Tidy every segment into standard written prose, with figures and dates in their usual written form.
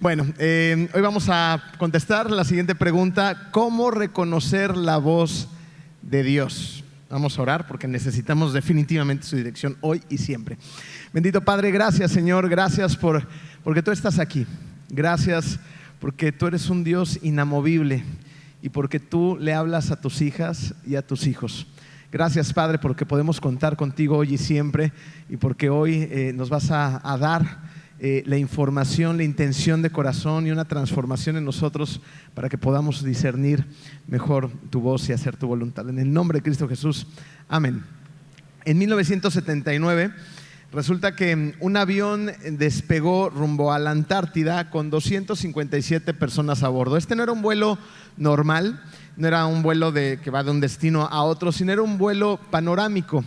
Bueno, hoy vamos a contestar la siguiente pregunta: ¿cómo reconocer la voz de Dios? Vamos a orar porque necesitamos definitivamente su dirección hoy y siempre. Bendito Padre, gracias Señor, gracias porque tú estás aquí. Gracias porque tú eres un Dios inamovible y porque tú le hablas a tus hijas y a tus hijos. Gracias Padre porque podemos contar contigo hoy y siempre, y porque hoy nos vas a dar la información, la intención de corazón y una transformación en nosotros para que podamos discernir mejor tu voz y hacer tu voluntad. En el nombre de Cristo Jesús, amén. En 1979 resulta que un avión despegó rumbo a la Antártida con 257 personas a bordo. Este no era un vuelo normal, no era un vuelo que va de un destino a otro, sino era un vuelo panorámico.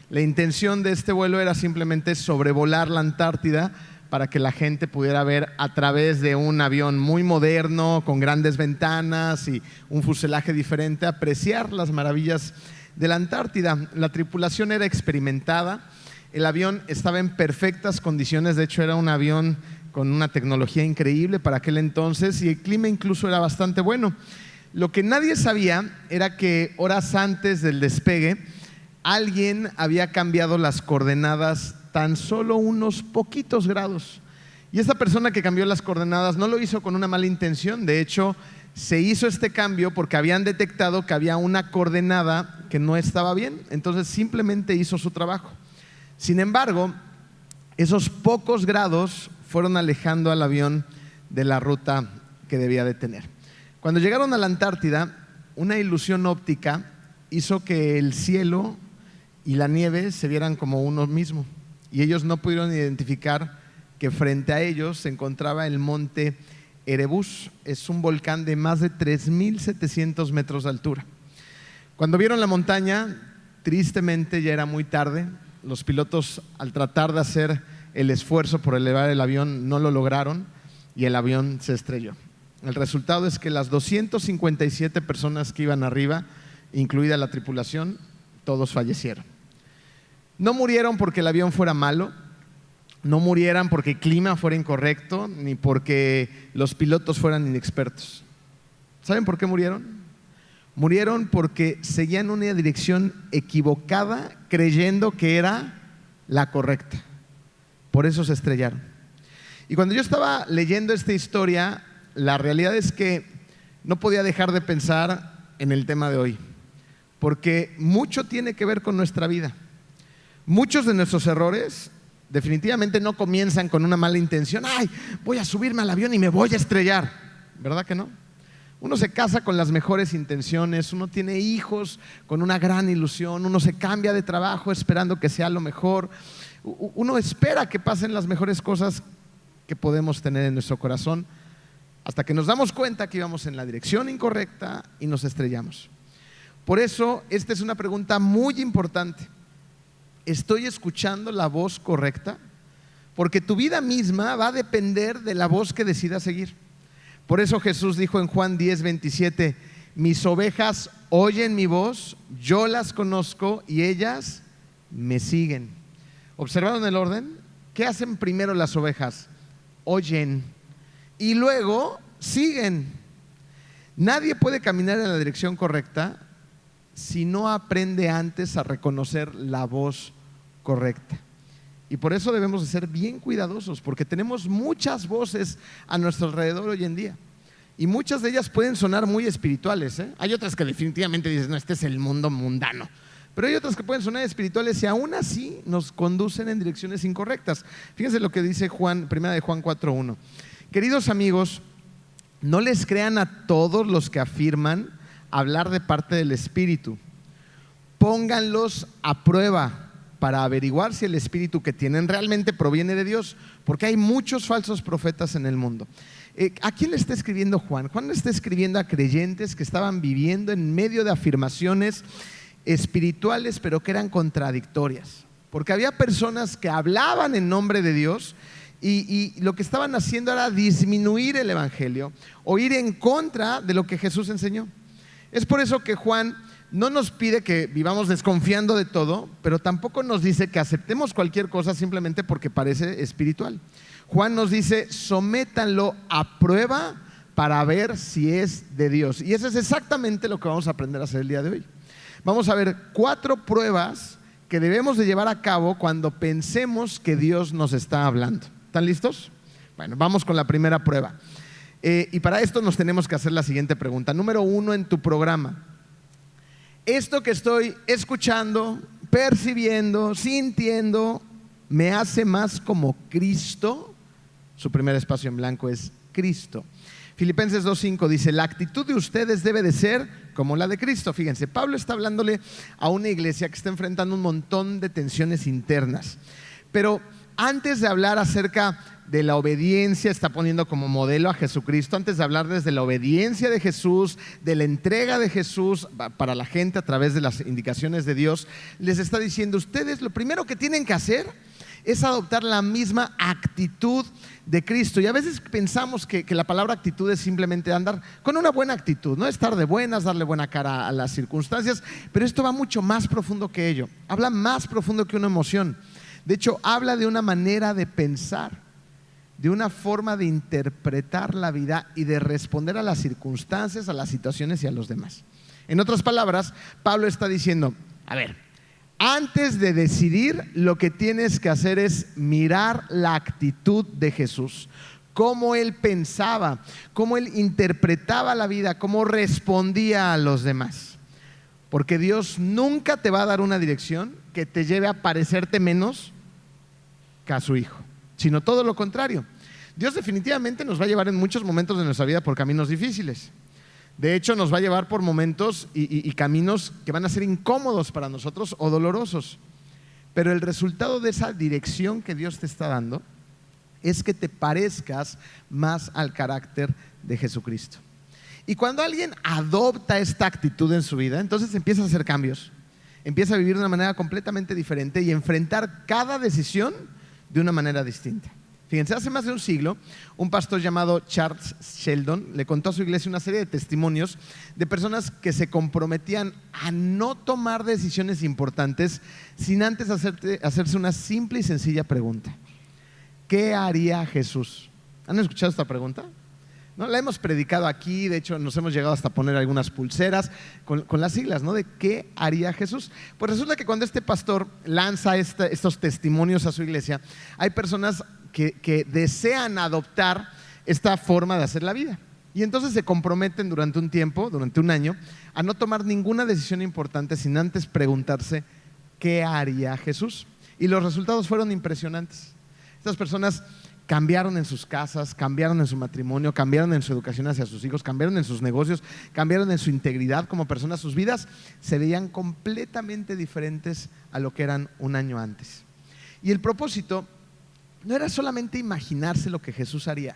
La intención de este vuelo era simplemente sobrevolar la Antártida para que la gente pudiera ver a través de un avión muy moderno, con grandes ventanas y un fuselaje diferente, apreciar las maravillas de la Antártida. La tripulación era experimentada, el avión estaba en perfectas condiciones, de hecho era un avión con una tecnología increíble para aquel entonces, y el clima incluso era bastante bueno. Lo que nadie sabía era que horas antes del despegue alguien había cambiado las coordenadas tan solo unos poquitos grados. Y esta persona que cambió las coordenadas no lo hizo con una mala intención. De hecho, se hizo este cambio porque habían detectado que había una coordenada que no estaba bien. Entonces simplemente hizo su trabajo. Sin embargo, esos pocos grados fueron alejando al avión de la ruta que debía de tener. Cuando llegaron a la Antártida, una ilusión óptica hizo que el cielo y la nieve se vieran como uno mismo, y ellos no pudieron identificar que frente a ellos se encontraba el monte Erebus. Es un volcán de más de 3,700 metros de altura. Cuando vieron la montaña, tristemente ya era muy tarde. Los pilotos, al tratar de hacer el esfuerzo por elevar el avión, no lo lograron y el avión se estrelló. El resultado es que las 257 personas que iban arriba, incluida la tripulación, todos fallecieron. No murieron porque el avión fuera malo, no murieran porque el clima fuera incorrecto, ni porque los pilotos fueran inexpertos. ¿Saben por qué murieron? Murieron porque seguían una dirección equivocada, creyendo que era la correcta. Por eso se estrellaron. Y cuando yo estaba leyendo esta historia, la realidad es que no podía dejar de pensar en el tema de hoy, porque mucho tiene que ver con nuestra vida. Muchos de nuestros errores definitivamente no comienzan con una mala intención. ¡Ay, voy a subirme al avión y me voy a estrellar! ¿Verdad que no? Uno se casa con las mejores intenciones, uno tiene hijos con una gran ilusión, uno se cambia de trabajo esperando que sea lo mejor, uno espera que pasen las mejores cosas que podemos tener en nuestro corazón, hasta que nos damos cuenta que íbamos en la dirección incorrecta y nos estrellamos. Por eso, esta es una pregunta muy importante. ¿Estoy escuchando la voz correcta? Porque tu vida misma va a depender de la voz que decidas seguir. Por eso Jesús dijo en Juan 10:27: mis ovejas oyen mi voz, yo las conozco y ellas me siguen. ¿Observaron el orden? ¿Qué hacen primero las ovejas? Oyen y luego siguen. Nadie puede caminar en la dirección correcta si no aprende antes a reconocer la voz correcta. Y por eso debemos de ser bien cuidadosos, porque tenemos muchas voces a nuestro alrededor hoy en día, y muchas de ellas pueden sonar muy espirituales, ¿eh? Hay otras que definitivamente dices, no, este es el mundo mundano, pero hay otras que pueden sonar espirituales y aún así nos conducen en direcciones incorrectas. Fíjense lo que dice Primera de Juan 4:1: queridos amigos, no les crean a todos los que afirman hablar de parte del Espíritu. Pónganlos a prueba para averiguar si el Espíritu que tienen realmente proviene de Dios, porque hay muchos falsos profetas en el mundo. ¿A quién le está escribiendo Juan? Juan le está escribiendo a creyentes que estaban viviendo en medio de afirmaciones espirituales, pero que eran contradictorias, porque había personas que hablaban en nombre de Dios y lo que estaban haciendo era disminuir el Evangelio o ir en contra de lo que Jesús enseñó. Es por eso que Juan no nos pide que vivamos desconfiando de todo, pero tampoco nos dice que aceptemos cualquier cosa simplemente porque parece espiritual. Juan nos dice, sométanlo a prueba para ver si es de Dios. Y eso es exactamente lo que vamos a aprender a hacer el día de hoy. Vamos a ver 4 pruebas que debemos de llevar a cabo cuando pensemos que Dios nos está hablando. ¿Están listos? Bueno, vamos con la primera prueba. Y para esto nos tenemos que hacer la siguiente pregunta. Número 1 en tu programa. ¿Esto que estoy escuchando, percibiendo, sintiendo, me hace más como Cristo? Su primer espacio en blanco es Cristo. Filipenses 2:5 dice, la actitud de ustedes debe de ser como la de Cristo. Fíjense, Pablo está hablándole a una iglesia que está enfrentando un montón de tensiones internas. Pero antes de hablar acerca de la obediencia, está poniendo como modelo a Jesucristo. Antes de hablar desde la obediencia de Jesús, de la entrega de Jesús para la gente a través de las indicaciones de Dios, les está diciendo, ustedes lo primero que tienen que hacer es adoptar la misma actitud de Cristo. Y a veces pensamos que la palabra actitud es simplemente andar con una buena actitud, no estar de buenas, darle buena cara a las circunstancias, pero esto va mucho más profundo que ello. Habla más profundo que una emoción. De hecho, habla de una manera de pensar, de una forma de interpretar la vida y de responder a las circunstancias, a las situaciones y a los demás. En otras palabras, Pablo está diciendo, a ver, antes de decidir, lo que tienes que hacer es mirar la actitud de Jesús, cómo Él pensaba, cómo Él interpretaba la vida, cómo respondía a los demás. Porque Dios nunca te va a dar una dirección que te lleve a parecerte menos que a su Hijo, sino todo lo contrario. Dios definitivamente nos va a llevar en muchos momentos de nuestra vida por caminos difíciles. De hecho, nos va a llevar por momentos y caminos que van a ser incómodos para nosotros o dolorosos. Pero el resultado de esa dirección que Dios te está dando es que te parezcas más al carácter de Jesucristo. Y cuando alguien adopta esta actitud en su vida, entonces empieza a hacer cambios, empieza a vivir de una manera completamente diferente y enfrentar cada decisión de una manera distinta. Fíjense, hace más de un siglo, un pastor llamado Charles Sheldon le contó a su iglesia una serie de testimonios de personas que se comprometían a no tomar decisiones importantes sin antes hacerse una simple y sencilla pregunta. ¿Qué haría Jesús? ¿Han escuchado esta pregunta? ¿No? La hemos predicado aquí, de hecho nos hemos llegado hasta a poner algunas pulseras con las siglas, ¿no? De ¿qué haría Jesús? Pues resulta que cuando este pastor lanza estos testimonios a su iglesia, hay personas que desean adoptar esta forma de hacer la vida. Y entonces se comprometen durante un tiempo, durante un año, a no tomar ninguna decisión importante sin antes preguntarse ¿qué haría Jesús? Y los resultados fueron impresionantes. Estas personas cambiaron en sus casas, cambiaron en su matrimonio, cambiaron en su educación hacia sus hijos, cambiaron en sus negocios, cambiaron en su integridad como personas. Sus vidas se veían completamente diferentes a lo que eran un año antes. Y el propósito no era solamente imaginarse lo que Jesús haría.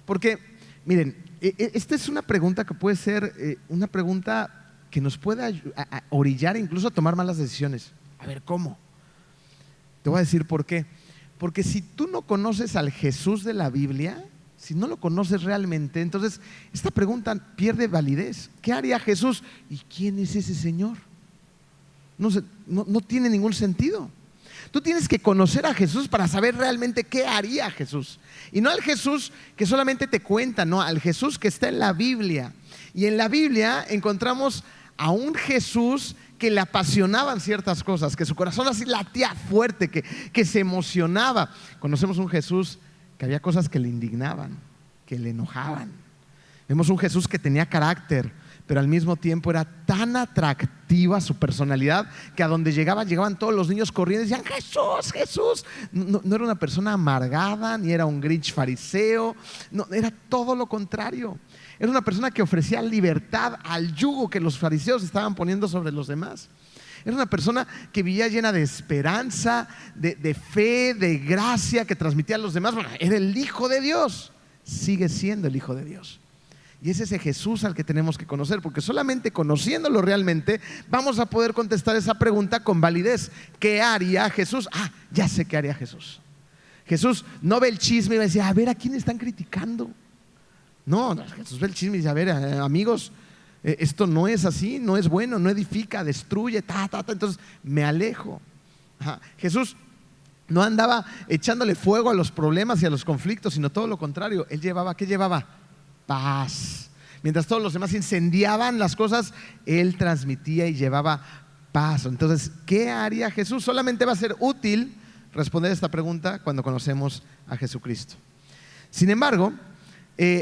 Porque, miren, esta es una pregunta que puede ser una pregunta que nos puede orillar incluso a tomar malas decisiones. A ver, ¿cómo? Te voy a decir por qué. Porque si tú no conoces al Jesús de la Biblia, si no lo conoces realmente, entonces esta pregunta pierde validez. ¿Qué haría Jesús? ¿Y quién es ese Señor? No tiene ningún sentido. Tú tienes que conocer a Jesús para saber realmente qué haría Jesús. Y no al Jesús que solamente te cuenta, no, al Jesús que está en la Biblia. Y en la Biblia encontramos a un Jesús que le apasionaban ciertas cosas, que su corazón así latía fuerte, que se emocionaba. Conocemos un Jesús que había cosas que le indignaban, que le enojaban. Vemos un Jesús que tenía carácter, pero al mismo tiempo era tan atractiva su personalidad que a donde llegaban todos los niños corriendo y decían Jesús, Jesús. No era una persona amargada, ni era un Grinch fariseo, no, era todo lo contrario. Era una persona que ofrecía libertad al yugo que los fariseos estaban poniendo sobre los demás. Era una persona que vivía llena de esperanza, de fe, de gracia, que transmitía a los demás. Bueno, era el Hijo de Dios, sigue siendo el Hijo de Dios. Y es ese Jesús al que tenemos que conocer, porque solamente conociéndolo realmente vamos a poder contestar esa pregunta con validez. ¿Qué haría Jesús? Ya sé qué haría Jesús. Jesús no ve el chisme y va a decir, a ver, ¿a quién están criticando? No, Jesús ve el chisme y dice, a ver, amigos, esto no es así, no es bueno, no edifica, destruye, Entonces me alejo. Jesús No andaba echándole fuego a los problemas y a los conflictos, sino todo lo contrario. Él llevaba, ¿qué llevaba? Paz. Mientras todos los demás incendiaban las cosas, él transmitía y llevaba paz. Entonces, ¿qué haría Jesús? Solamente va a ser útil responder esta pregunta cuando conocemos a Jesucristo. Sin embargo,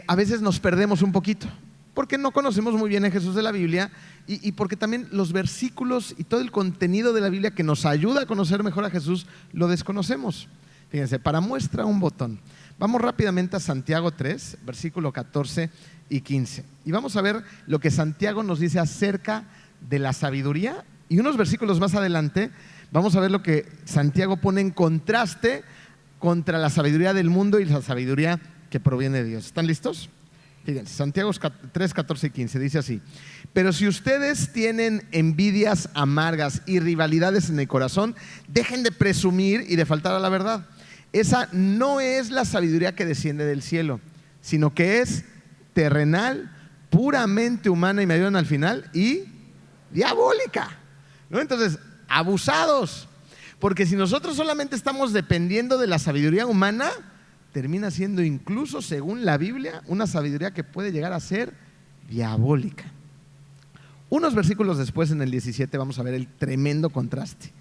a veces nos perdemos un poquito, porque no conocemos muy bien a Jesús de la Biblia y porque también los versículos y todo el contenido de la Biblia que nos ayuda a conocer mejor a Jesús lo desconocemos. Fíjense, para muestra un botón. Vamos rápidamente a Santiago 3, versículo 14 y 15. Y vamos a ver lo que Santiago nos dice acerca de la sabiduría. Y unos versículos más adelante vamos a ver lo que Santiago pone en contraste contra la sabiduría del mundo y la sabiduría que proviene de Dios. ¿Están listos? Fíjense, Santiago 3, 14 y 15 dice así: pero si ustedes tienen envidias amargas y rivalidades en el corazón, dejen de presumir y de faltar a la verdad. Esa no es la sabiduría que desciende del cielo, sino que es terrenal, puramente humana, y me ayudan al final, y diabólica, ¿no? Entonces, abusados, porque si nosotros solamente estamos dependiendo de la sabiduría humana, termina siendo, incluso según la Biblia, una sabiduría que puede llegar a ser diabólica. Unos versículos después, en el 17, vamos a ver el tremendo contraste.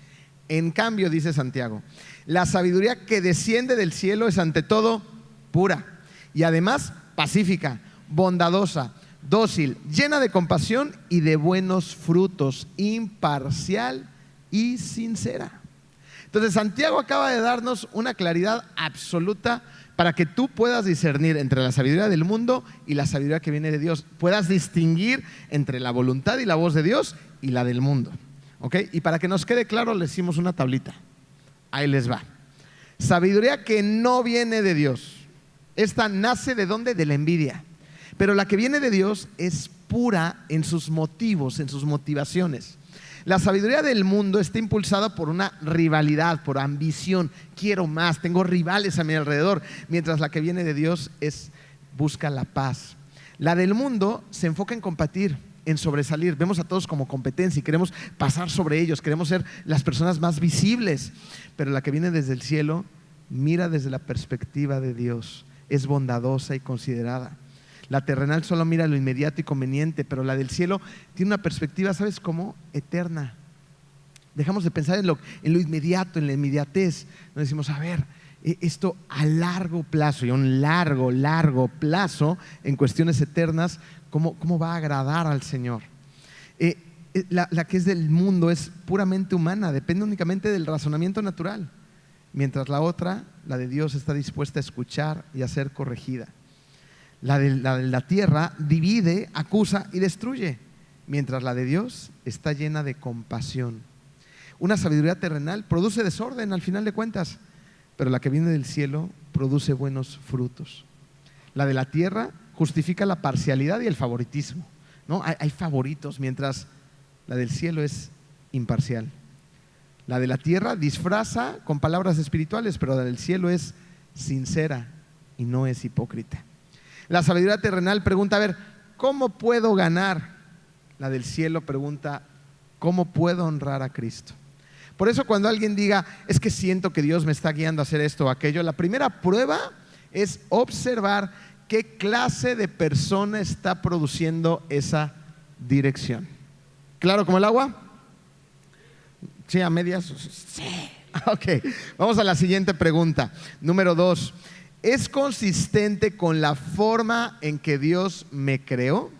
En cambio, dice Santiago, la sabiduría que desciende del cielo es ante todo pura y además pacífica, bondadosa, dócil, llena de compasión y de buenos frutos, imparcial y sincera. Entonces Santiago acaba de darnos una claridad absoluta para que tú puedas discernir entre la sabiduría del mundo y la sabiduría que viene de Dios. Puedas distinguir entre la voluntad y la voz de Dios y la del mundo. ¿Ok? Y para que nos quede claro, le hicimos una tablita. Ahí les va. Sabiduría que no viene de Dios. Esta nace ¿de dónde? De la envidia. Pero la que viene de Dios es pura en sus motivos, en sus motivaciones. La sabiduría del mundo está impulsada por una rivalidad, por ambición. Quiero más, tengo rivales a mi alrededor. Mientras la que viene de Dios busca la paz. La del mundo se enfoca en competir, en sobresalir. Vemos a todos como competencia y queremos pasar sobre ellos, queremos ser las personas más visibles. Pero la que viene desde el cielo mira desde la perspectiva de Dios. Es bondadosa y considerada. La terrenal solo mira lo inmediato y conveniente, pero la del cielo tiene una perspectiva, ¿sabes cómo? Eterna. Dejamos de pensar en lo inmediato, en la inmediatez. Nos decimos, a ver, esto a largo plazo, y a un largo plazo, en cuestiones eternas, ¿cómo va a agradar al Señor? La que es del mundo es puramente humana, depende únicamente del razonamiento natural, mientras la otra, la de Dios, está dispuesta a escuchar y a ser corregida. La de la tierra divide, acusa y destruye, mientras la de Dios está llena de compasión. Una sabiduría terrenal produce desorden al final de cuentas, pero la que viene del cielo produce buenos frutos. La de la tierra justifica la parcialidad y el favoritismo, ¿no? Hay favoritos, mientras la del cielo es imparcial. La de la tierra disfraza con palabras espirituales, pero la del cielo es sincera y no es hipócrita. La sabiduría terrenal pregunta, a ver, ¿cómo puedo ganar? La del cielo pregunta, ¿cómo puedo honrar a Cristo? Por eso cuando alguien diga, es que siento que Dios me está guiando a hacer esto o aquello, la primera prueba es observar qué clase de persona está produciendo esa dirección. ¿Claro como el agua? ¿Sí, a medias? Sí. Ok, vamos a la siguiente pregunta. Número 2. ¿Es consistente con la forma en que Dios me creó?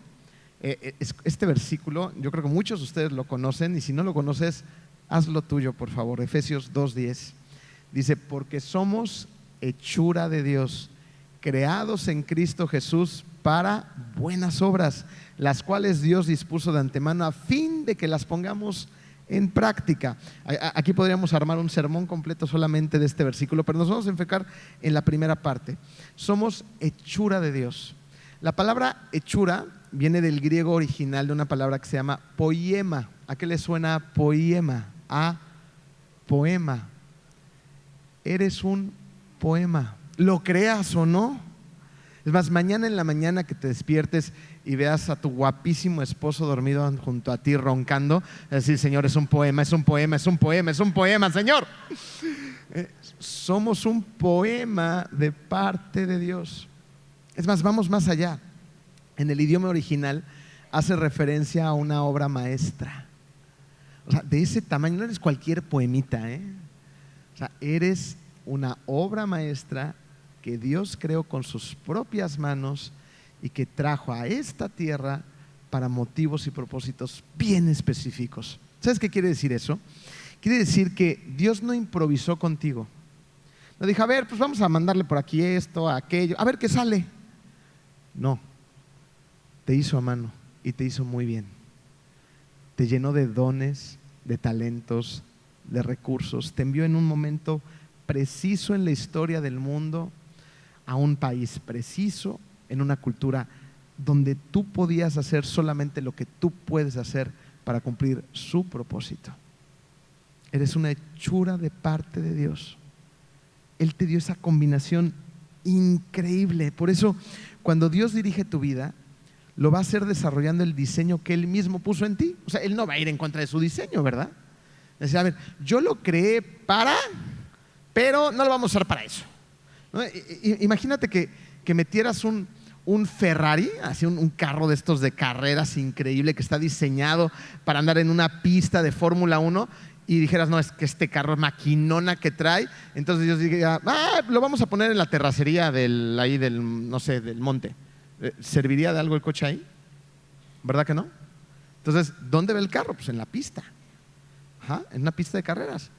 Este versículo, yo creo que muchos de ustedes lo conocen, y si no lo conoces, hazlo tuyo, por favor. Efesios 2:10 dice, porque somos hechura de Dios, creados en Cristo Jesús para buenas obras, las cuales Dios dispuso de antemano a fin de que las pongamos en práctica. Aquí podríamos armar un sermón completo solamente de este versículo, pero nos vamos a enfocar en la primera parte. Somos hechura de Dios. La palabra hechura viene del griego original de una palabra que se llama poiema. ¿A qué le suena poiema? A poema. Eres un poema, lo creas o no. Es más, mañana en la mañana que te despiertes y veas a tu guapísimo esposo dormido junto a ti roncando, es decir, Señor, es un poema, es un poema, es un poema, es un poema, Señor. Somos un poema de parte de Dios. Es más, vamos más allá. En el idioma original hace referencia a una obra maestra. O sea, de ese tamaño, no eres cualquier poemita, O sea, eres una obra maestra que Dios creó con sus propias manos y que trajo a esta tierra para motivos y propósitos bien específicos. ¿Sabes qué quiere decir eso? Quiere decir que Dios no improvisó contigo. No dijo, a ver, pues vamos a mandarle por aquí esto, aquello, a ver qué sale. No, te hizo a mano y te hizo muy bien. Te llenó de dones, de talentos, de recursos. Te envió en un momento preciso en la historia del mundo, a un país preciso, en una cultura donde tú podías hacer solamente lo que tú puedes hacer para cumplir su propósito. Eres una hechura de parte de Dios. Él te dio esa combinación increíble. Por eso, cuando Dios dirige tu vida, lo va a hacer desarrollando el diseño que Él mismo puso en ti. O sea, Él no va a ir en contra de su diseño, ¿verdad? Es decir, a ver, yo lo creé pero no lo vamos a usar para eso, ¿no? Imagínate que metieras un Ferrari, así un carro de estos de carreras increíble que está diseñado para andar en una pista de Fórmula 1 y dijeras, no, es que este carro es maquinona que trae. Entonces Dios diría, lo vamos a poner en la terracería del monte. ¿Serviría de algo el coche ahí? ¿Verdad que no? Entonces, ¿dónde ve el carro? Pues en la pista. En una pista de carreras.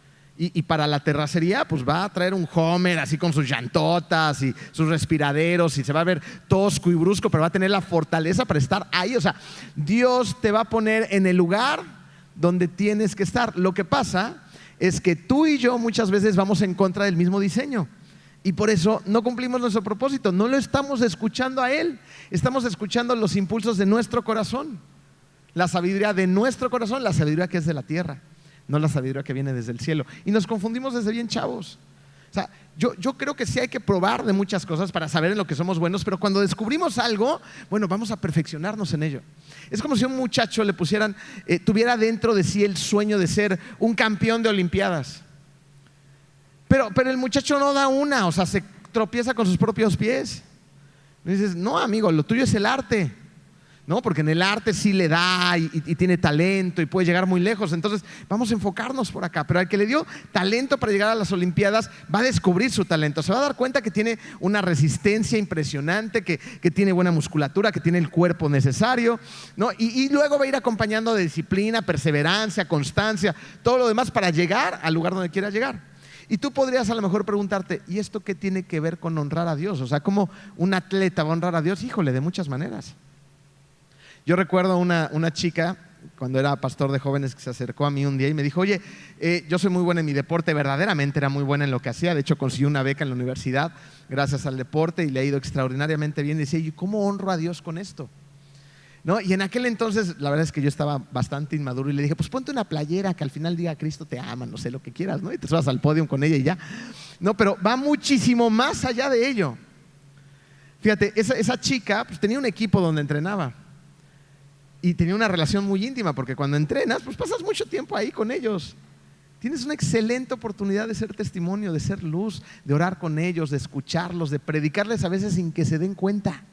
Y para la terracería, pues va a traer un Homer así con sus llantotas y sus respiraderos y se va a ver tosco y brusco, pero va a tener la fortaleza para estar ahí. O sea, Dios te va a poner en el lugar donde tienes que estar. Lo que pasa es que tú y yo muchas veces vamos en contra del mismo diseño y por eso no cumplimos nuestro propósito. No lo estamos escuchando a Él, estamos escuchando los impulsos de nuestro corazón, la sabiduría de nuestro corazón, la sabiduría que es de la tierra, no la sabiduría que viene desde el cielo. Y nos confundimos desde bien chavos. O sea, yo creo que sí hay que probar de muchas cosas para saber en lo que somos buenos, pero cuando descubrimos algo, bueno, vamos a perfeccionarnos en ello. Es como si a un muchacho le pusieran, tuviera dentro de sí el sueño de ser un campeón de olimpiadas. Pero el muchacho no da una, o sea, se tropieza con sus propios pies. Y dices, no, amigo, lo tuyo es el arte. No, porque en el arte sí le da y tiene talento y puede llegar muy lejos. Entonces vamos a enfocarnos por acá. Pero al que le dio talento para llegar a las Olimpiadas va a descubrir su talento. Se va a dar cuenta que tiene una resistencia impresionante, que tiene buena musculatura, que tiene el cuerpo necesario, ¿no? Y luego va a ir acompañando de disciplina, perseverancia, constancia, todo lo demás para llegar al lugar donde quiera llegar. Y tú podrías a lo mejor preguntarte, ¿y esto qué tiene que ver con honrar a Dios? O sea, ¿cómo un atleta va a honrar a Dios? Híjole, de muchas maneras. Yo recuerdo una chica, cuando era pastor de jóvenes, que se acercó a mí un día y me dijo, oye, yo soy muy buena en mi deporte, verdaderamente era muy buena en lo que hacía. De hecho, consiguió una beca en la universidad gracias al deporte y le ha ido extraordinariamente bien. Y decía, ¿y cómo honro a Dios con esto? ¿No? Y en aquel entonces, la verdad es que yo estaba bastante inmaduro y le dije, pues ponte una playera que al final diga Cristo te ama, no sé, lo que quieras, ¿no? Y te subas al podio con ella y ya. No, pero va muchísimo más allá de ello. Fíjate, esa chica pues, tenía un equipo donde entrenaba. Y tenía una relación muy íntima, porque cuando entrenas, pues pasas mucho tiempo ahí con ellos. Tienes una excelente oportunidad de ser testimonio, de ser luz, de orar con ellos, de escucharlos, de predicarles a veces sin que se den cuenta.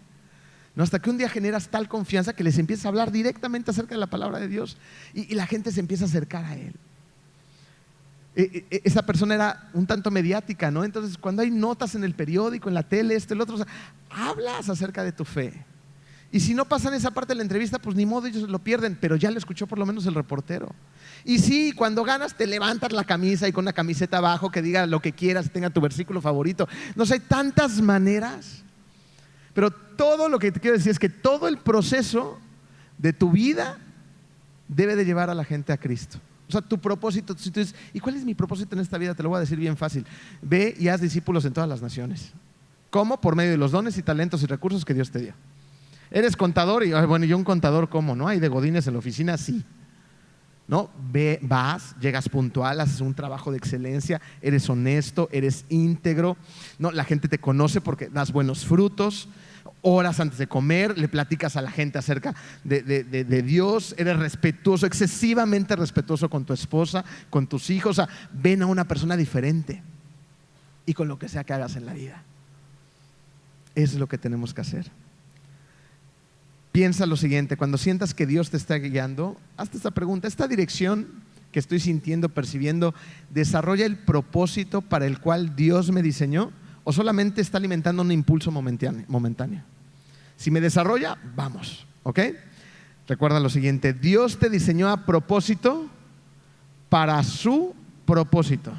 No, hasta que un día generas tal confianza que les empiezas a hablar directamente acerca de la palabra de Dios y la gente se empieza a acercar a Él. Esa persona era un tanto mediática, ¿no? Entonces, cuando hay notas en el periódico, en la tele, esto, el otro, o sea, hablas acerca de tu fe. Y si no pasan esa parte de la entrevista, pues ni modo, ellos lo pierden, pero ya lo escuchó por lo menos el reportero. Y sí, cuando ganas te levantas la camisa y con una camiseta abajo que diga lo que quieras, tenga tu versículo favorito. No sé, hay tantas maneras. Pero todo lo que te quiero decir es que todo el proceso de tu vida debe de llevar a la gente a Cristo. O sea, tu propósito, si tú dices, ¿y cuál es mi propósito en esta vida? Te lo voy a decir bien fácil. Ve y haz discípulos en todas las naciones. ¿Cómo? Por medio de los dones y talentos y recursos que Dios te dio. Eres contador y, bueno, yo un contador, ¿cómo? ¿No? Hay de godines en la oficina, sí. ¿No? Vas, llegas puntual, haces un trabajo de excelencia, eres honesto, eres íntegro, ¿no? La gente te conoce porque das buenos frutos. Oras antes de comer, le platicas a la gente acerca de Dios, eres respetuoso, excesivamente respetuoso con tu esposa, con tus hijos. O sea, ven a una persona diferente y con lo que sea que hagas en la vida. Eso es lo que tenemos que hacer. Piensa lo siguiente: cuando sientas que Dios te está guiando, hazte esta pregunta: ¿esta dirección que estoy sintiendo, percibiendo, desarrolla el propósito para el cual Dios me diseñó, o solamente está alimentando un impulso momentáneo? Si me desarrolla, vamos, ¿ok? Recuerda lo siguiente: Dios te diseñó a propósito para su propósito.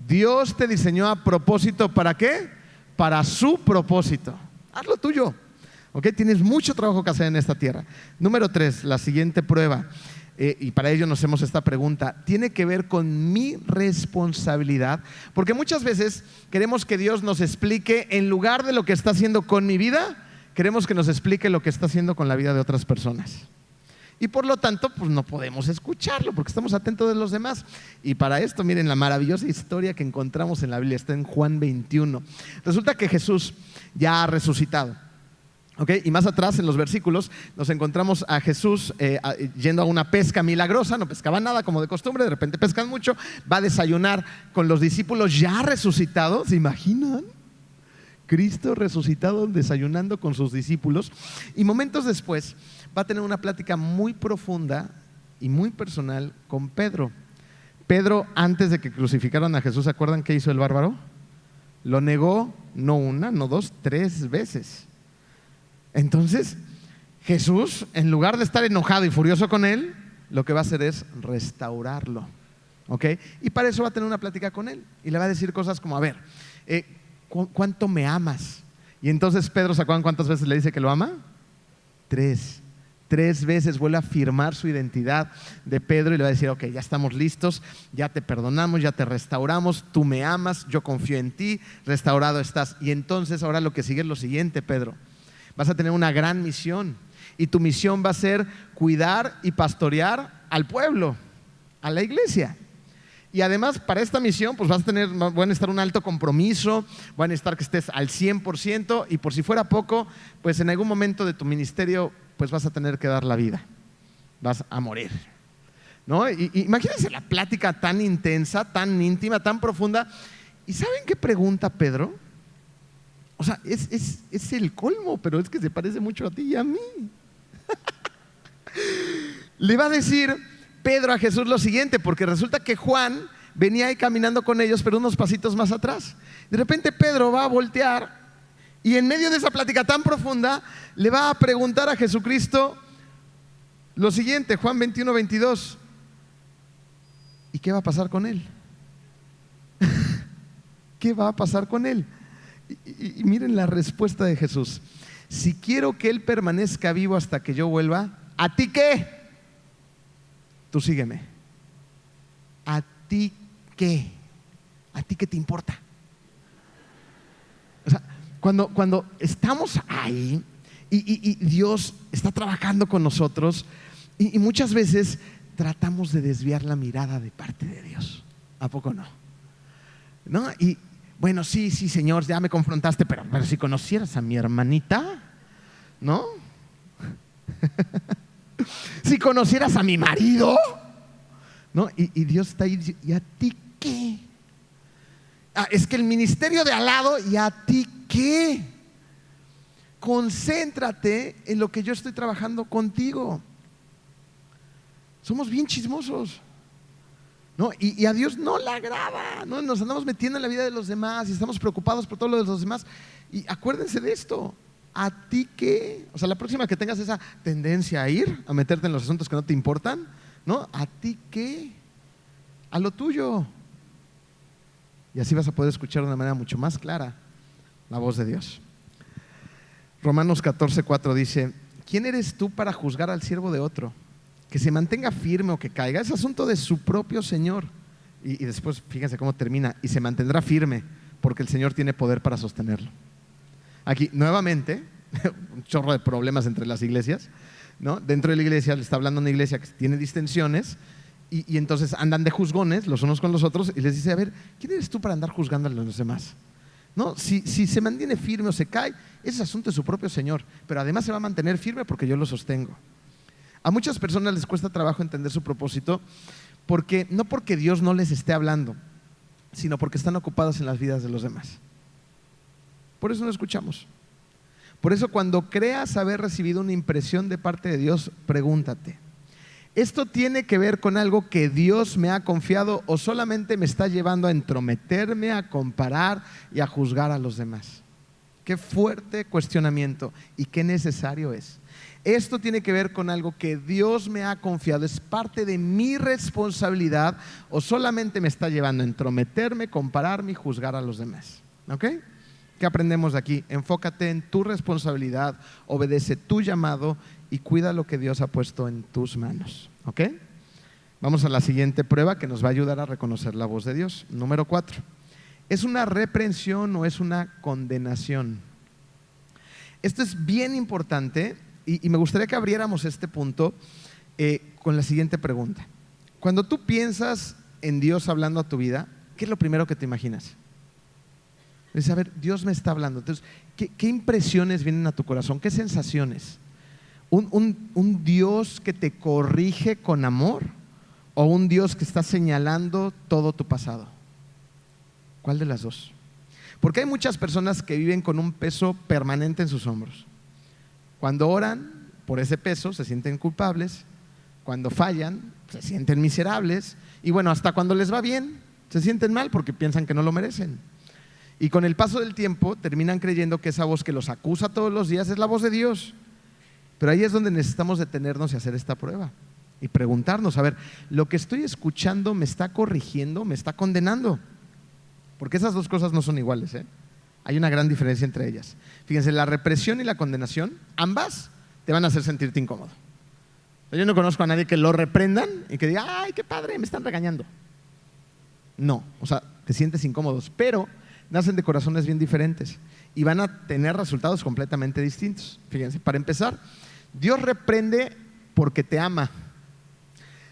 Dios te diseñó a propósito, ¿para qué? Para su propósito. Haz lo tuyo, ¿ok? Tienes mucho trabajo que hacer en esta tierra. Número 3, la siguiente prueba, y para ello nos hacemos esta pregunta, tiene que ver con mi responsabilidad, porque muchas veces queremos que Dios nos explique, en lugar de lo que está haciendo con mi vida, queremos que nos explique lo que está haciendo con la vida de otras personas. Y por lo tanto, pues no podemos escucharlo porque estamos atentos de los demás. Y para esto, miren la maravillosa historia que encontramos en la Biblia, está en Juan 21. Resulta que Jesús ya ha resucitado. Okay, y más atrás en los versículos nos encontramos a Jesús yendo a una pesca milagrosa. No pescaba nada como de costumbre, de repente pescan mucho. Va a desayunar con los discípulos ya resucitados. ¿Se imaginan? Cristo resucitado desayunando con sus discípulos. Y momentos después va a tener una plática muy profunda y muy personal con Pedro. Pedro, antes de que crucificaran a Jesús, ¿se acuerdan qué hizo el bárbaro? Lo negó no una, no dos, 3 veces. Entonces, Jesús, en lugar de estar enojado y furioso con él, lo que va a hacer es restaurarlo, ¿ok? Y para eso va a tener una plática con él y le va a decir cosas como: a ver, ¿cuánto me amas? Y entonces Pedro, ¿se acuerdan cuántas veces le dice que lo ama? 3 veces vuelve a afirmar su identidad de Pedro y le va a decir: ok, ya estamos listos, ya te perdonamos, ya te restauramos, tú me amas, yo confío en ti, restaurado estás. Y entonces ahora lo que sigue es lo siguiente, Pedro: vas a tener una gran misión, y tu misión va a ser cuidar y pastorear al pueblo, a la iglesia. Y además, para esta misión, pues van a necesitar un alto compromiso, van a necesitar que estés al 100%, y por si fuera poco, pues en algún momento de tu ministerio, pues vas a tener que dar la vida, vas a morir, ¿no? Y imagínense la plática tan intensa, tan íntima, tan profunda. ¿Y saben qué pregunta Pedro? O sea, es el colmo, pero es que se parece mucho a ti y a mí. Le va a decir Pedro a Jesús lo siguiente, porque resulta que Juan venía ahí caminando con ellos, pero unos pasitos más atrás. De repente Pedro va a voltear y en medio de esa plática tan profunda le va a preguntar a Jesucristo lo siguiente, Juan 21, 22. ¿Y qué va a pasar con él? ¿Qué va a pasar con él? Y miren la respuesta de Jesús: si quiero que él permanezca vivo hasta que yo vuelva, ¿a ti qué? Tú sígueme. ¿A ti qué? ¿A ti qué te importa? O sea, cuando estamos ahí y Dios está trabajando con nosotros, y muchas veces tratamos de desviar la mirada de parte de Dios. ¿A poco no? ¿No? Y bueno, sí, Señor, ya me confrontaste, pero si conocieras a mi hermanita, ¿no? Si conocieras a mi marido, ¿no? Y Dios está ahí diciendo: ¿y a ti qué? Es que el ministerio de al lado, ¿y a ti qué? Concéntrate en lo que yo estoy trabajando contigo. Somos bien chismosos, ¿no? Y a Dios no le agrada, ¿no? Nos andamos metiendo en la vida de los demás y estamos preocupados por todo lo de los demás. Y acuérdense de esto: ¿a ti qué? O sea, la próxima que tengas esa tendencia a ir a meterte en los asuntos que no te importan, ¿no? ¿A ti qué? A lo tuyo. Y así vas a poder escuchar de una manera mucho más clara la voz de Dios. Romanos 14:4 dice: ¿quién eres tú para juzgar al siervo de otro? Que se mantenga firme o que caiga, es asunto de su propio Señor. Y después fíjense cómo termina: y se mantendrá firme porque el Señor tiene poder para sostenerlo. Aquí nuevamente un chorro de problemas entre las iglesias, ¿no? Dentro de la iglesia le está hablando a una iglesia que tiene distensiones, y entonces andan de juzgones los unos con los otros, y les dice: a ver, ¿quién eres tú para andar juzgando a los demás? ¿no? Si se mantiene firme o se cae, ese es asunto de su propio Señor, pero además se va a mantener firme porque yo lo sostengo. A muchas personas les cuesta trabajo entender su propósito, no porque Dios no les esté hablando, sino porque están ocupados en las vidas de los demás. Por eso no escuchamos. Por eso, cuando creas haber recibido una impresión de parte de Dios, pregúntate: ¿esto tiene que ver con algo que Dios me ha confiado o solamente me está llevando a entrometerme, a comparar y a juzgar a los demás? Qué fuerte cuestionamiento y qué necesario es. ¿Esto tiene que ver con algo que Dios me ha confiado, es parte de mi responsabilidad o solamente me está llevando a entrometerme, compararme y juzgar a los demás? ¿Ok? ¿Qué aprendemos de aquí? Enfócate en tu responsabilidad, obedece tu llamado y cuida lo que Dios ha puesto en tus manos. ¿Ok? Vamos a la siguiente prueba que nos va a ayudar a reconocer la voz de Dios. Número 4. ¿Es una reprensión o es una condenación? Esto es bien importante y me gustaría que abriéramos este punto con la siguiente pregunta. Cuando tú piensas en Dios hablando a tu vida, ¿qué es lo primero que te imaginas? Es, a ver, Dios me está hablando. Entonces, ¿qué impresiones vienen a tu corazón? ¿Qué sensaciones? ¿Un Dios que te corrige con amor o un Dios que está señalando todo tu pasado? ¿Cuál de las dos? Porque hay muchas personas que viven con un peso permanente en sus hombros. Cuando oran por ese peso se sienten culpables, cuando fallan se sienten miserables y bueno, hasta cuando les va bien se sienten mal porque piensan que no lo merecen. Y con el paso del tiempo terminan creyendo que esa voz que los acusa todos los días es la voz de Dios. Pero ahí es donde necesitamos detenernos y hacer esta prueba y preguntarnos: a ver, ¿lo que estoy escuchando me está corrigiendo, me está condenando? Porque esas dos cosas no son iguales, ¿eh? Hay una gran diferencia entre ellas. Fíjense, la represión y la condenación, ambas te van a hacer sentirte incómodo. Yo no conozco a nadie que lo reprendan y que diga: ay, qué padre, me están regañando. No, o sea, te sientes incómodo, pero nacen de corazones bien diferentes y van a tener resultados completamente distintos. Fíjense, para empezar, Dios reprende porque te ama.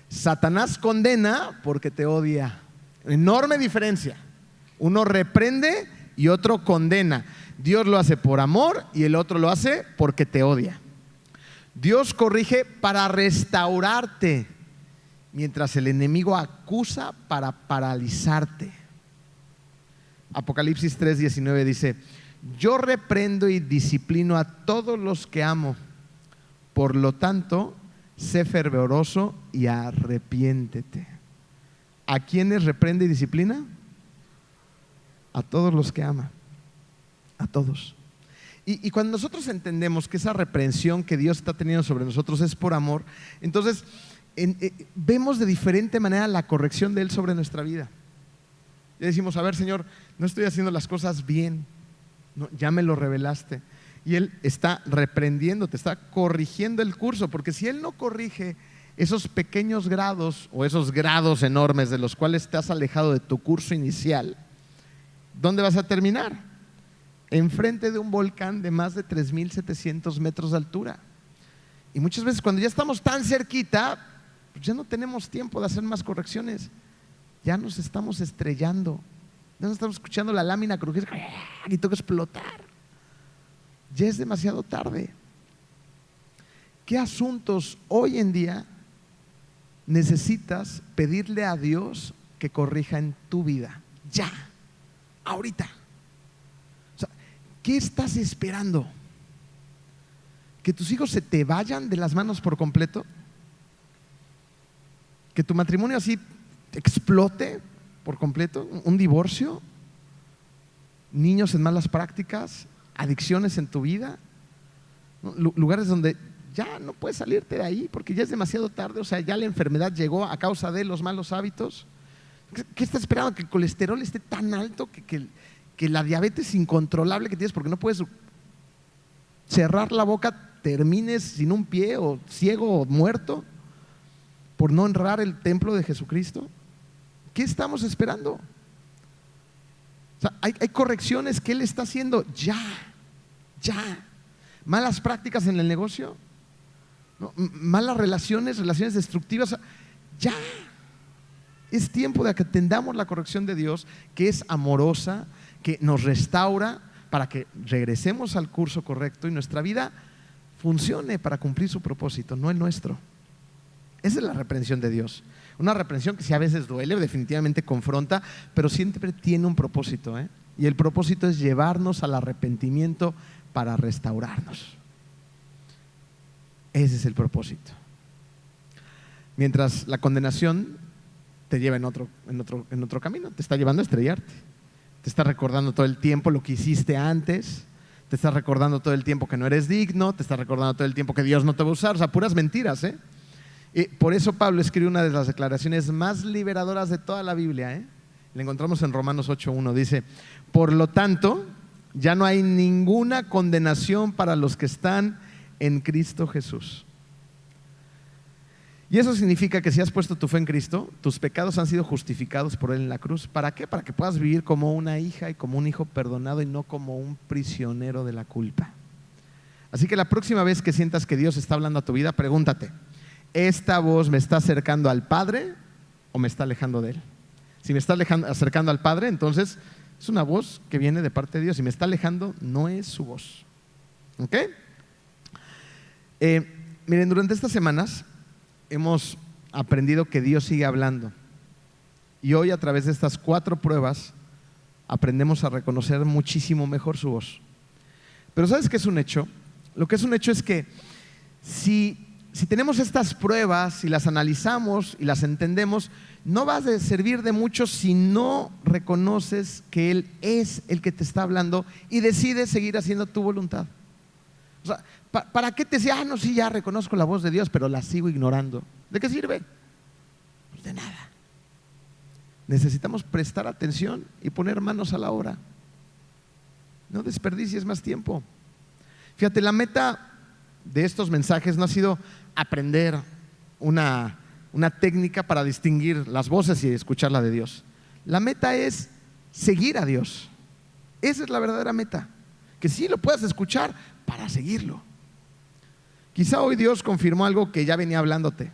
Satanás condena porque te odia. Enorme diferencia. Uno reprende y otro condena. Dios lo hace por amor y el otro lo hace porque te odia. Dios corrige para restaurarte, mientras el enemigo acusa para paralizarte. Apocalipsis 3:19 dice: yo reprendo y disciplino a todos los que amo, por lo tanto, sé fervoroso y arrepiéntete. ¿A quiénes reprende y disciplina? A todos los que ama, a todos. Y cuando nosotros entendemos que esa reprensión que Dios está teniendo sobre nosotros es por amor, entonces vemos de diferente manera la corrección de Él sobre nuestra vida. Y decimos: a ver, Señor, no estoy haciendo las cosas bien, no, ya me lo revelaste. Y Él está reprendiendo, te está corrigiendo el curso, porque si Él no corrige esos pequeños grados o esos grados enormes de los cuales te has alejado de tu curso inicial, ¿dónde vas a terminar? Enfrente de un volcán de más de 3,700 metros de altura. Y muchas veces cuando ya estamos tan cerquita, pues ya no tenemos tiempo de hacer más correcciones. Ya nos estamos estrellando, ya nos estamos escuchando la lámina crujir y toca explotar. Ya es demasiado tarde. ¿Qué asuntos hoy en día necesitas pedirle a Dios que corrija en tu vida? Ya, ahorita. O sea, ¿qué estás esperando? ¿Que tus hijos se te vayan de las manos por completo? ¿Que tu matrimonio así explote por completo? ¿Un divorcio? ¿Niños en malas prácticas? ¿Adicciones en tu vida? Lugares donde ya no puedes salirte de ahí porque ya es demasiado tarde, o sea, ya la enfermedad llegó a causa de los malos hábitos. ¿Qué estás esperando? ¿Que el colesterol esté tan alto? ¿Que la diabetes incontrolable que tienes porque no puedes cerrar la boca, termines sin un pie o ciego o muerto por no honrar el templo de Jesucristo? ¿Qué estamos esperando? O sea, hay correcciones que Él está haciendo ya. Malas prácticas en el negocio, ¿no? Malas relaciones destructivas, ya. Es tiempo de que atendamos la corrección de Dios, que es amorosa, que nos restaura para que regresemos al curso correcto y nuestra vida funcione para cumplir su propósito, no el nuestro. Esa es la reprensión de Dios. Una reprensión que sí a veces duele, definitivamente confronta, pero siempre tiene un propósito, ¿eh? Y el propósito es llevarnos al arrepentimiento para restaurarnos. Ese es el propósito. Mientras la condenación te lleva en otro camino, te está llevando a estrellarte. Te está recordando todo el tiempo lo que hiciste antes, te está recordando todo el tiempo que no eres digno, te está recordando todo el tiempo que Dios no te va a usar, o sea, puras mentiras, ¿eh? Y por eso Pablo escribe una de las declaraciones más liberadoras de toda la Biblia, ¿eh? La encontramos en Romanos 8:1, dice: por lo tanto, ya no hay ninguna condenación para los que están en Cristo Jesús. Y eso significa que si has puesto tu fe en Cristo, tus pecados han sido justificados por Él en la cruz. ¿Para qué? Para que puedas vivir como una hija y como un hijo perdonado y no como un prisionero de la culpa. Así que la próxima vez que sientas que Dios está hablando a tu vida, pregúntate: ¿esta voz me está acercando al Padre o me está alejando de Él? Si me está acercando al Padre, entonces es una voz que viene de parte de Dios. Si me está alejando, no es su voz. ¿Ok? Miren, durante estas semanas hemos aprendido que Dios sigue hablando. Y hoy, a través de estas 4 pruebas, aprendemos a reconocer muchísimo mejor su voz. Pero ¿sabes qué es un hecho? Lo que es un hecho es que si tenemos estas pruebas y las analizamos y las entendemos, no vas a servir de mucho si no reconoces que Él es el que te está hablando y decides seguir haciendo tu voluntad. O sea, ¿para qué te decía, no, sí, ya reconozco la voz de Dios, pero la sigo ignorando? ¿De qué sirve? Pues de nada. Necesitamos prestar atención y poner manos a la obra. No desperdicies más tiempo. Fíjate, la meta de estos mensajes no ha sido aprender una técnica para distinguir las voces y escuchar la de Dios. La meta es seguir a Dios. Esa es la verdadera meta. Que sí lo puedas escuchar para seguirlo. Quizá hoy Dios confirmó algo que ya venía hablándote.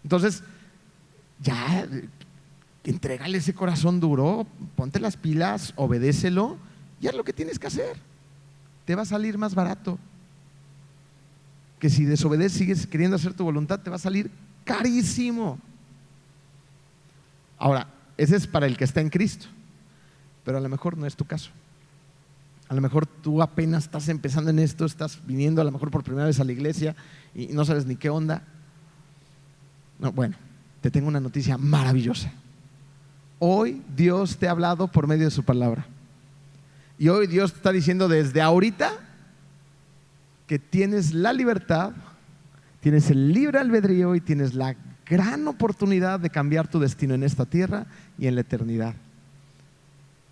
Entonces, ya entrégale ese corazón duro, ponte las pilas, obedécelo y haz lo que tienes que hacer. Te va a salir más barato. Que si desobedeces, sigues queriendo hacer tu voluntad, te va a salir carísimo. Ahora, ese es para el que está en Cristo, pero a lo mejor no es tu caso. A lo mejor tú apenas estás empezando en esto, estás viniendo a lo mejor por primera vez a la iglesia y no sabes ni qué onda. No, bueno, te tengo una noticia maravillosa. Hoy Dios te ha hablado por medio de su palabra. Y hoy Dios te está diciendo desde ahorita que tienes la libertad, tienes el libre albedrío y tienes la gran oportunidad de cambiar tu destino en esta tierra y en la eternidad.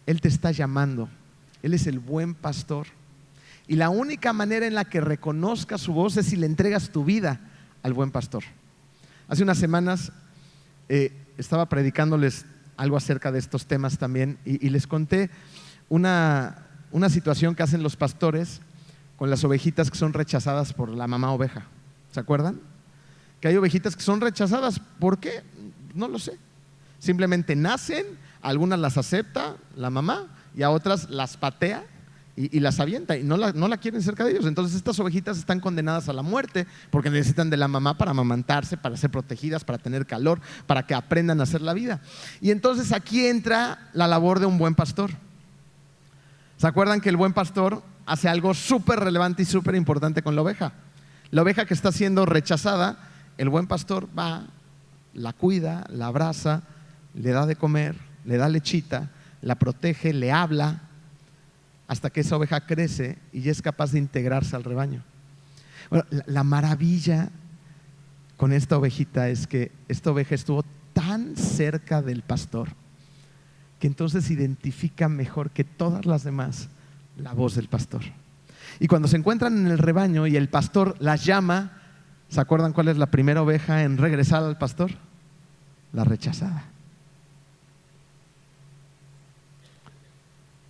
Él te está llamando. Él es el buen pastor. Y la única manera en la que reconozcas su voz es si le entregas tu vida al buen pastor. Hace unas semanas estaba predicándoles algo acerca de estos temas también y les conté una situación que hacen los pastores con las ovejitas que son rechazadas por la mamá oveja. ¿Se acuerdan? Que hay ovejitas que son rechazadas. ¿Por qué? No lo sé. Simplemente nacen, a algunas las acepta la mamá y a otras las patea y las avienta y no la quieren cerca de ellos. Entonces estas ovejitas están condenadas a la muerte porque necesitan de la mamá para amamantarse, para ser protegidas, para tener calor, para que aprendan a hacer la vida. Y entonces aquí entra la labor de un buen pastor. ¿Se acuerdan que el buen pastor hace algo súper relevante y súper importante con la oveja? La oveja que está siendo rechazada, el buen pastor va, la cuida, la abraza, le da de comer, le da lechita, la protege, le habla, hasta que esa oveja crece y ya es capaz de integrarse al rebaño. Bueno, la maravilla con esta ovejita es que esta oveja estuvo tan cerca del pastor que entonces identifica mejor que todas las demás la voz del pastor. Y cuando se encuentran en el rebaño y el pastor las llama, ¿se acuerdan cuál es la primera oveja en regresar al pastor? La rechazada.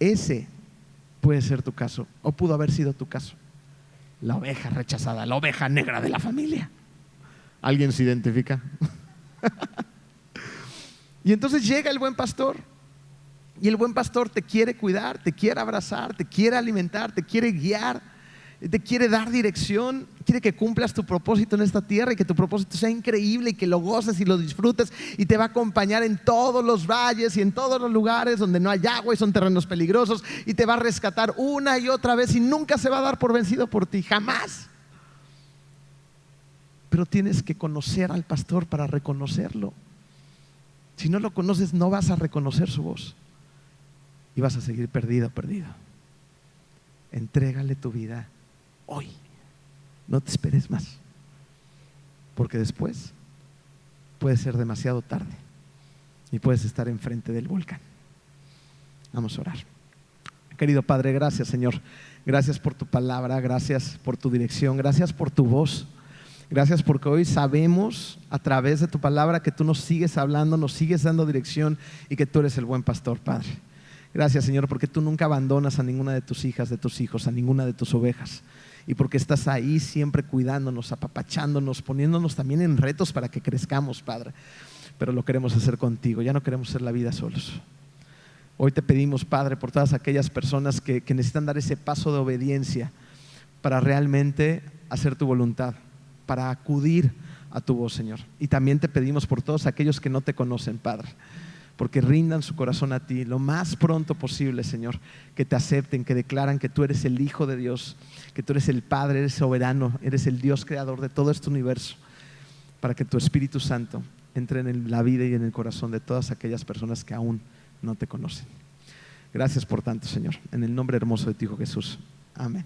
Ese puede ser tu caso, o pudo haber sido tu caso. La oveja rechazada, la oveja negra de la familia. ¿Alguien se identifica? Y entonces llega el buen pastor Y el buen pastor te quiere cuidar, te quiere abrazar, te quiere alimentar, te quiere guiar, te quiere dar dirección, quiere que cumplas tu propósito en esta tierra y que tu propósito sea increíble y que lo goces y lo disfrutes, y te va a acompañar en todos los valles y en todos los lugares donde no hay agua y son terrenos peligrosos, y te va a rescatar una y otra vez y nunca se va a dar por vencido por ti, jamás. Pero tienes que conocer al pastor para reconocerlo. Si no lo conoces, no vas a reconocer su voz y vas a seguir perdido. Entrégale tu vida hoy. No te esperes más, porque después puede ser demasiado tarde y puedes estar enfrente del volcán. Vamos a orar. Querido Padre, gracias, Señor. Gracias por tu palabra, gracias por tu dirección, gracias por tu voz. Gracias porque hoy sabemos a través de tu palabra que tú nos sigues hablando, nos sigues dando dirección y que tú eres el buen pastor, Padre. Gracias, Señor, porque tú nunca abandonas a ninguna de tus hijas, de tus hijos, a ninguna de tus ovejas. Y porque estás ahí siempre cuidándonos, apapachándonos, poniéndonos también en retos para que crezcamos, Padre. Pero lo queremos hacer contigo, ya no queremos hacer la vida solos. Hoy te pedimos, Padre, por todas aquellas personas que necesitan dar ese paso de obediencia para realmente hacer tu voluntad, para acudir a tu voz, Señor. Y también te pedimos por todos aquellos que no te conocen, Padre, porque rindan su corazón a ti lo más pronto posible, Señor, que te acepten, que declaran que tú eres el Hijo de Dios, que tú eres el Padre, eres soberano, eres el Dios creador de todo este universo, para que tu Espíritu Santo entre en la vida y en el corazón de todas aquellas personas que aún no te conocen. Gracias por tanto, Señor, en el nombre hermoso de tu Hijo Jesús. Amén.